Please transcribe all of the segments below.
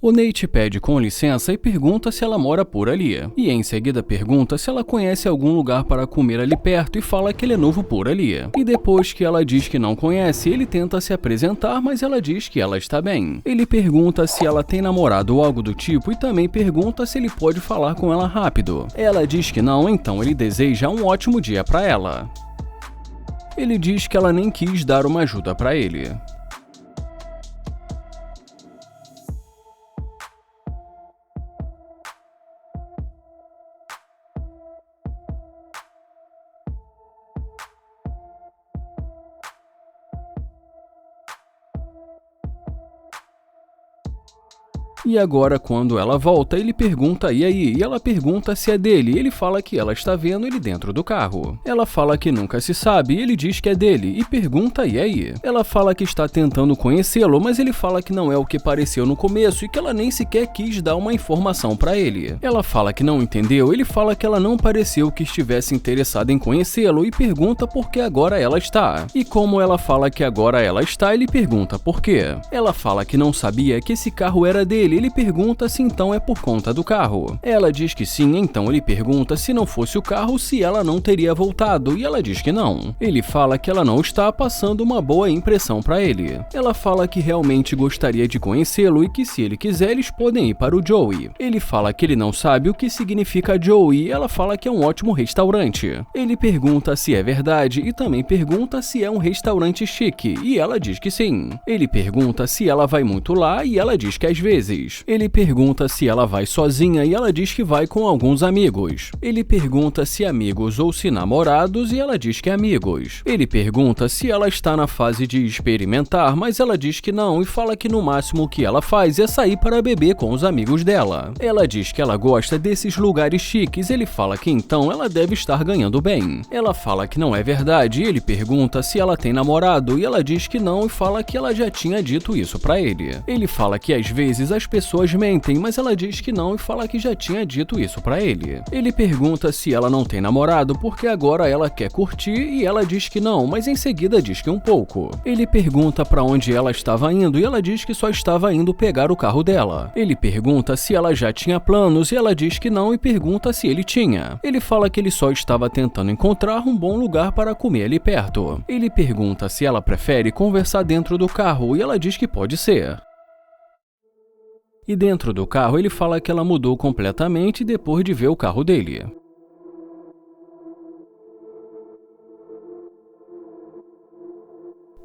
O Nate pede com licença e pergunta se ela mora por ali. E em seguida pergunta se ela conhece algum lugar para comer ali perto e fala que ele é novo por ali. E depois que ela diz que não conhece, ele tenta se apresentar, mas ela diz que ela está bem. Ele pergunta se ela tem namorado ou algo do tipo e também pergunta se ele pode falar com ela rápido. Ela diz que não, então ele deseja um ótimo dia para ela. Ele diz que ela nem quis dar uma ajuda para ele. E agora, quando ela volta, ele pergunta e aí? E ela pergunta se é dele, e ele fala que ela está vendo ele dentro do carro. Ela fala que nunca se sabe, e ele diz que é dele, e pergunta e aí? Ela fala que está tentando conhecê-lo, mas ele fala que não é o que pareceu no começo e que ela nem sequer quis dar uma informação para ele. Ela fala que não entendeu, ele fala que ela não pareceu que estivesse interessada em conhecê-lo e pergunta por que agora ela está. E como ela fala que agora ela está, ele pergunta por quê. Ela fala que não sabia que esse carro era dele. Ele pergunta se então é por conta do carro. Ela diz que sim, então ele pergunta se não fosse o carro, se ela não teria voltado, e ela diz que não. Ele fala que ela não está passando uma boa impressão para ele. Ela fala que realmente gostaria de conhecê-lo e que se ele quiser, eles podem ir para o Joey. Ele fala que ele não sabe o que significa Joey e ela fala que é um ótimo restaurante. Ele pergunta se é verdade e também pergunta se é um restaurante chique, e ela diz que sim. Ele pergunta se ela vai muito lá e ela diz que às vezes. Ele pergunta se ela vai sozinha e ela diz que vai com alguns amigos. Ele pergunta se amigos ou se namorados e ela diz que amigos. Ele pergunta se ela está na fase de experimentar, mas ela diz que não e fala que no máximo o que ela faz é sair para beber com os amigos dela. Ela diz que ela gosta desses lugares chiques, ele fala que então ela deve estar ganhando bem. Ela fala que não é verdade e ele pergunta se ela tem namorado e ela diz que não e fala que ela já tinha dito isso para ele. Ele fala que às vezes as pessoas mentem, mas ela diz que não e fala que já tinha dito isso pra ele. Ele pergunta se ela não tem namorado porque agora ela quer curtir e ela diz que não, mas em seguida diz que um pouco. Ele pergunta pra onde ela estava indo e ela diz que só estava indo pegar o carro dela. Ele pergunta se ela já tinha planos e ela diz que não e pergunta se ele tinha. Ele fala que ele só estava tentando encontrar um bom lugar para comer ali perto. Ele pergunta se ela prefere conversar dentro do carro e ela diz que pode ser. E dentro do carro ele fala que ela mudou completamente depois de ver o carro dele.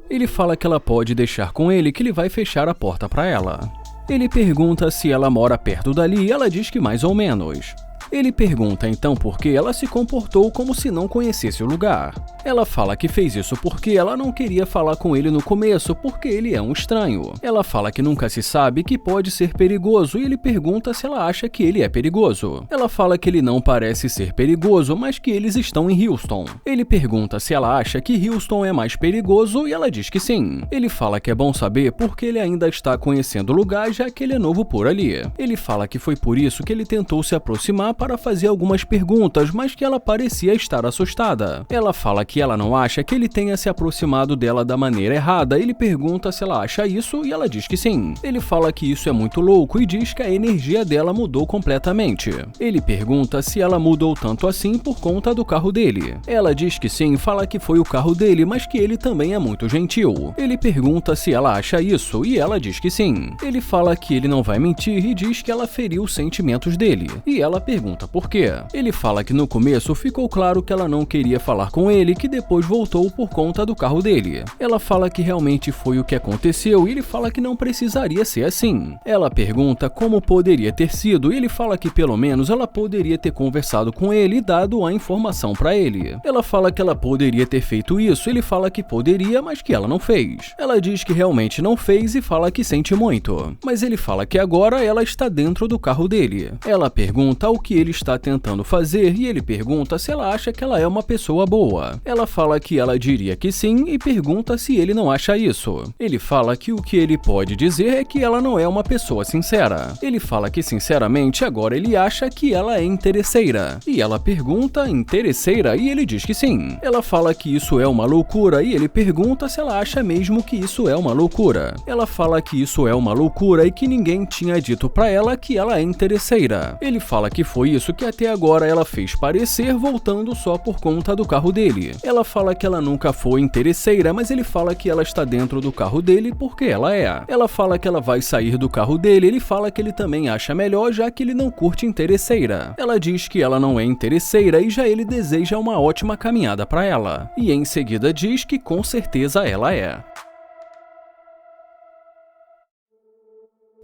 Ele fala que ela pode deixar com ele, que ele vai fechar a porta para ela. Ele pergunta se ela mora perto dali e ela diz que mais ou menos. Ele pergunta então por que ela se comportou como se não conhecesse o lugar. Ela fala que fez isso porque ela não queria falar com ele no começo porque ele é um estranho. Ela fala que nunca se sabe, que pode ser perigoso e ele pergunta se ela acha que ele é perigoso. Ela fala que ele não parece ser perigoso, mas que eles estão em Houston. Ele pergunta se ela acha que Houston é mais perigoso e ela diz que sim. Ele fala que é bom saber porque ele ainda está conhecendo o lugar já que ele é novo por ali. Ele fala que foi por isso que ele tentou se aproximar para fazer algumas perguntas, mas que ela parecia estar assustada. Ela fala que ela não acha que ele tenha se aproximado dela da maneira errada. Ele pergunta se ela acha isso e ela diz que sim. Ele fala que isso é muito louco e diz que a energia dela mudou completamente. Ele pergunta se ela mudou tanto assim por conta do carro dele. Ela diz que sim, fala que foi o carro dele, mas que ele também é muito gentil. Ele pergunta se ela acha isso e ela diz que sim. Ele fala que ele não vai mentir e diz que ela feriu os sentimentos dele. E ela pergunta por quê. Ele fala que no começo ficou claro que ela não queria falar com ele, que depois voltou por conta do carro dele. Ela fala que realmente foi o que aconteceu e ele fala que não precisaria ser assim. Ela pergunta como poderia ter sido e ele fala que pelo menos ela poderia ter conversado com ele e dado a informação pra ele. Ela fala que ela poderia ter feito isso, ele fala que poderia, mas que ela não fez. Ela diz que realmente não fez e fala que sente muito. Mas ele fala que agora ela está dentro do carro dele. Ela pergunta o que que ele está tentando fazer e ele pergunta se ela acha que ela é uma pessoa boa. Ela fala que ela diria que sim e pergunta se ele não acha isso. Ele fala que o que ele pode dizer é que ela não é uma pessoa sincera. Ele fala que sinceramente agora ele acha que ela é interesseira. E ela pergunta, interesseira? E ele diz que sim. Ela fala que isso é uma loucura e ele pergunta se ela acha mesmo que isso é uma loucura. Ela fala que isso é uma loucura e que ninguém tinha dito pra ela que ela é interesseira. Ele fala que foi isso que até agora ela fez parecer, voltando só por conta do carro dele. Ela fala que ela nunca foi interesseira, mas ele fala que ela está dentro do carro dele porque ela é. Ela fala que ela vai sair do carro dele, ele fala que ele também acha melhor já que ele não curte interesseira. Ela diz que ela não é interesseira e já ele deseja uma ótima caminhada pra ela. E em seguida diz que com certeza ela é.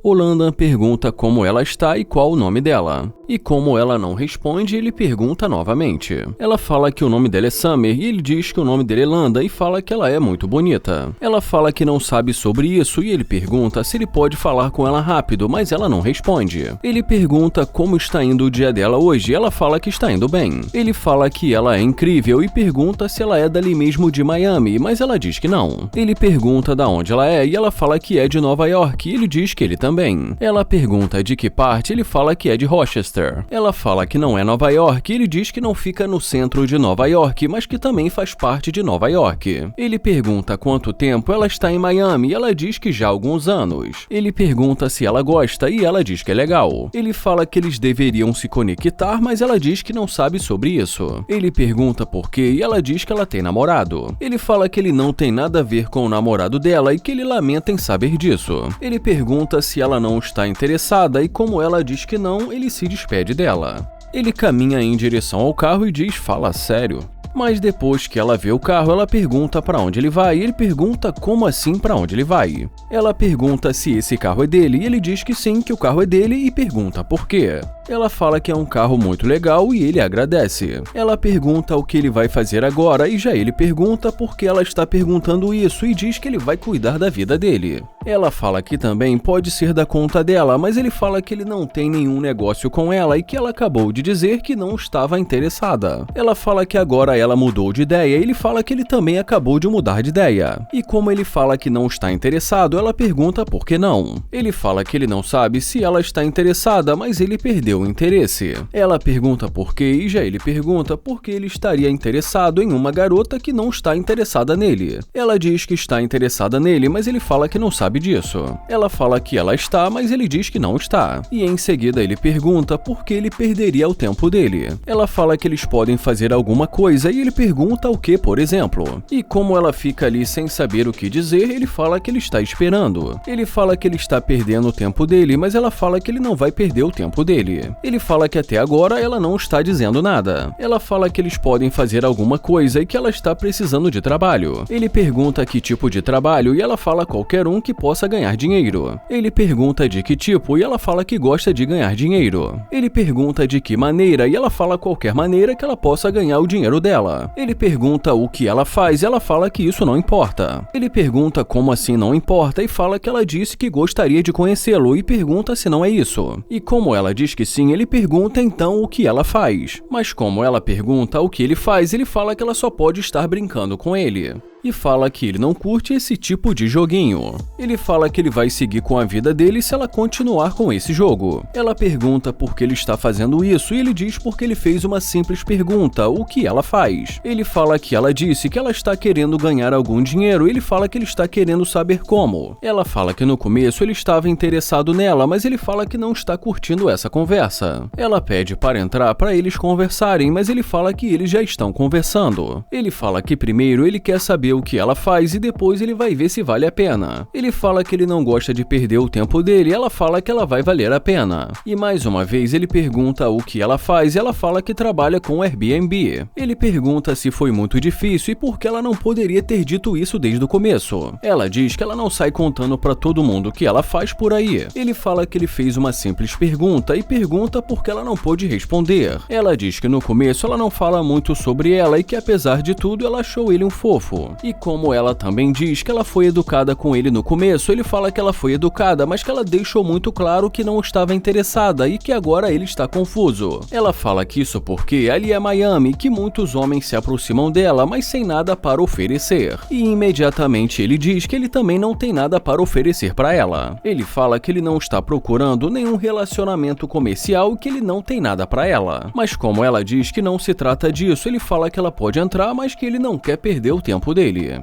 O Landon pergunta como ela está e qual o nome dela. E como ela não responde, ele pergunta novamente. Ela fala que o nome dela é Summer e ele diz que o nome dele é Landa e fala que ela é muito bonita. Ela fala que não sabe sobre isso e ele pergunta se ele pode falar com ela rápido, mas ela não responde. Ele pergunta como está indo o dia dela hoje e ela fala que está indo bem. Ele fala que ela é incrível e pergunta se ela é dali mesmo de Miami, mas ela diz que não. Ele pergunta da onde ela é e ela fala que é de Nova York e ele diz que ele também. Ela pergunta de que parte, ele fala que é de Rochester. Ela fala que não é Nova York e ele diz que não fica no centro de Nova York, mas que também faz parte de Nova York. Ele pergunta quanto tempo ela está em Miami e ela diz que já há alguns anos. Ele pergunta se ela gosta e ela diz que é legal. Ele fala que eles deveriam se conectar, mas ela diz que não sabe sobre isso. Ele pergunta por quê e ela diz que ela tem namorado. Ele fala que ele não tem nada a ver com o namorado dela e que ele lamenta em saber disso. Ele pergunta se ela não está interessada e como ela diz que não, ele se despede dela. Ele caminha em direção ao carro e diz: fala sério. Mas depois que ela vê o carro, ela pergunta para onde ele vai e ele pergunta como assim para onde ele vai. Ela pergunta se esse carro é dele e ele diz que sim, que o carro é dele e pergunta por quê. Ela fala que é um carro muito legal e ele agradece. Ela pergunta o que ele vai fazer agora e já ele pergunta por que ela está perguntando isso e diz que ele vai cuidar da vida dele. Ela fala que também pode ser da conta dela, mas ele fala que ele não tem nenhum negócio com ela e que ela acabou de dizer que não estava interessada. Ela fala que agora ela mudou de ideia e ele fala que ele também acabou de mudar de ideia. E como ele fala que não está interessado, ela pergunta por que não. Ele fala que ele não sabe se ela está interessada, mas ele perdeu o interesse. Ela pergunta por quê e já ele pergunta por que ele estaria interessado em uma garota que não está interessada nele. Ela diz que está interessada nele, mas ele fala que não sabe disso. Ela fala que ela está, mas ele diz que não está. E em seguida ele pergunta por que ele perderia o tempo dele. Ela fala que eles podem fazer alguma coisa e ele pergunta o que, por exemplo. E como ela fica ali sem saber o que dizer, ele fala que ele está esperando. Ele fala que ele está perdendo o tempo dele, mas ela fala que ele não vai perder o tempo dele. Ele fala que até agora ela não está dizendo nada. Ela fala que eles podem fazer alguma coisa e que ela está precisando de trabalho. Ele pergunta que tipo de trabalho e ela fala qualquer um que possa ganhar dinheiro. Ele pergunta de que tipo e ela fala que gosta de ganhar dinheiro. Ele pergunta de que maneira e ela fala qualquer maneira que ela possa ganhar o dinheiro dela. Ele pergunta o que ela faz e ela fala que isso não importa. Ele pergunta como assim não importa e fala que ela disse que gostaria de conhecê-lo e pergunta se não é isso. E como ela diz que sim, ele pergunta então o que ela faz. Mas como ela pergunta o que ele faz, ele fala que ela só pode estar brincando com ele. E fala que ele não curte esse tipo de joguinho. Ele fala que ele vai seguir com a vida dele se ela continuar com esse jogo. Ela pergunta por que ele está fazendo isso e ele diz porque ele fez uma simples pergunta, o que ela faz. Ele fala que ela disse que ela está querendo ganhar algum dinheiro e ele fala que ele está querendo saber como. Ela fala que no começo ele estava interessado nela, mas ele fala que não está curtindo essa conversa. Ela pede para entrar para eles conversarem, mas ele fala que eles já estão conversando. Ele fala que primeiro ele quer saber o que ela faz e depois ele vai ver se vale a pena. Ele fala que ele não gosta de perder o tempo dele e ela fala que ela vai valer a pena. E mais uma vez ele pergunta o que ela faz e ela fala que trabalha com Airbnb. Ele pergunta se foi muito difícil e por que ela não poderia ter dito isso desde o começo. Ela diz que ela não sai contando pra todo mundo o que ela faz por aí. Ele fala que ele fez uma simples pergunta e pergunta por que ela não pôde responder. Ela diz que no começo ela não fala muito sobre ela e que apesar de tudo ela achou ele um fofo. E como ela também diz que ela foi educada com ele no começo, ele fala que ela foi educada, mas que ela deixou muito claro que não estava interessada e que agora ele está confuso. Ela fala que isso porque ali é Miami, que muitos homens se aproximam dela, mas sem nada para oferecer. E imediatamente ele diz que ele também não tem nada para oferecer para ela. Ele fala que ele não está procurando nenhum relacionamento comercial e que ele não tem nada para ela. Mas como ela diz que não se trata disso, ele fala que ela pode entrar, mas que ele não quer perder o tempo dele.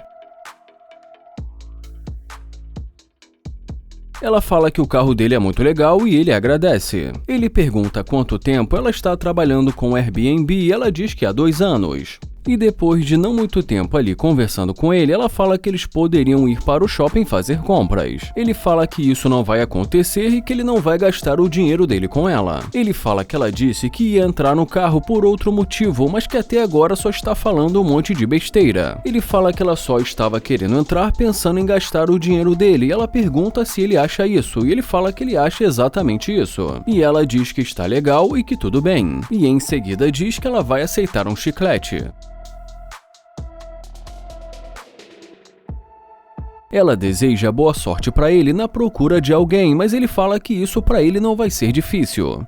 Ela fala que o carro dele é muito legal e ele agradece. Ele pergunta há quanto tempo ela está trabalhando com o Airbnb e ela diz que há 2 anos. E depois de não muito tempo ali conversando com ele, ela fala que eles poderiam ir para o shopping fazer compras. Ele fala que isso não vai acontecer e que ele não vai gastar o dinheiro dele com ela. Ele fala que ela disse que ia entrar no carro por outro motivo, mas que até agora só está falando um monte de besteira. Ele fala que ela só estava querendo entrar pensando em gastar o dinheiro dele e ela pergunta se ele acha isso, e ele fala que ele acha exatamente isso. E ela diz que está legal e que tudo bem. E em seguida diz que ela vai aceitar um chiclete. Ela deseja boa sorte para ele na procura de alguém, mas ele fala que isso para ele não vai ser difícil.